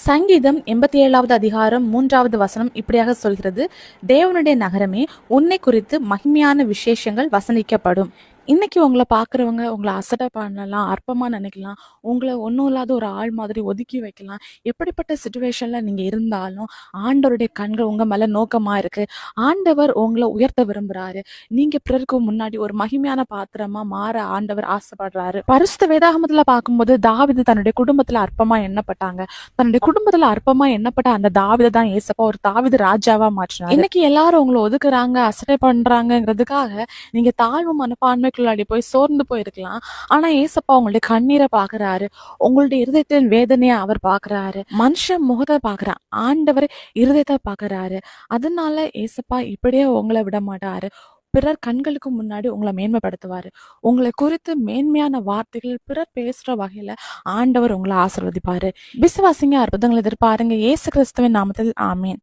சங்கீதம் 87வது அதிகாரம் 3வது வசனம் இப்படியாக சொல்கிறது, தேவனுடைய நகரமே உன்னை குறித்து மகிமையான விசேஷங்கள் வசனிக்கப்படும். இன்னைக்கு உங்களை பார்க்குறவங்க உங்களை அசட்டை பண்ணலாம், அற்பமா நினைக்கலாம், உங்களை ஒன்றும் இல்லாத ஒரு ஆள் மாதிரி ஒதுக்கி வைக்கலாம். எப்படிப்பட்ட சுச்சுவேஷன்ல நீங்க இருந்தாலும் ஆண்டவருடைய கண்கள் உங்க மேல நோக்கமா இருக்கு. ஆண்டவர் உங்களை உயர்த்த விரும்புறாரு. நீங்க பிறருக்கு முன்னாடி ஒரு மகிமையான பாத்திரமா மாற ஆண்டவர் ஆசைப்படுறாரு. பரிசுத்த வேதாகமத்துல பார்க்கும்போது தாவீது தன்னுடைய குடும்பத்துல அற்பமா எண்ணப்பட்டாங்க. தன்னுடைய குடும்பத்துல அற்பமா எண்ணப்பட்ட அந்த தாவீதை தான் ஏசப்பா ஒரு தாவீது ராஜாவா மாற்றினார். இன்னைக்கு எல்லாரும் உங்களை ஒதுக்குறாங்க, அசட்டை பண்றாங்கிறதுக்காக நீங்க தாழ்வு மனப்பான்மைக்குள்ளாடி போய் சோர்ந்து போயிருக்கலாம். ஆனா ஏசப்பா உங்களுடைய கண்ணீரை பாக்குறாரு, உங்களுடைய இருதயத்தின் வேதனையை அவர் பாக்குறாரு. மனுஷன் முகத்தை பாக்குறான், ஆண்டவர் இருதயத்தை பாக்குறாரு. அதனால ஏசப்பா இப்படியே உங்களை விட மாட்டாரு. பிறர் கண்களுக்கு முன்னாடி உங்களை மேன்மைப்படுத்துவாரு. உங்களை குறித்து மேன்மையான வார்த்தைகள் பிறர் பேசுற வகையில ஆண்டவர் உங்களை ஆசீர்வதிப்பாரு. விசுவாசிங்க, அற்புதங்களை எதிர்பாருங்க. இயேசு கிறிஸ்துவின் நாமத்தில் ஆமீன்.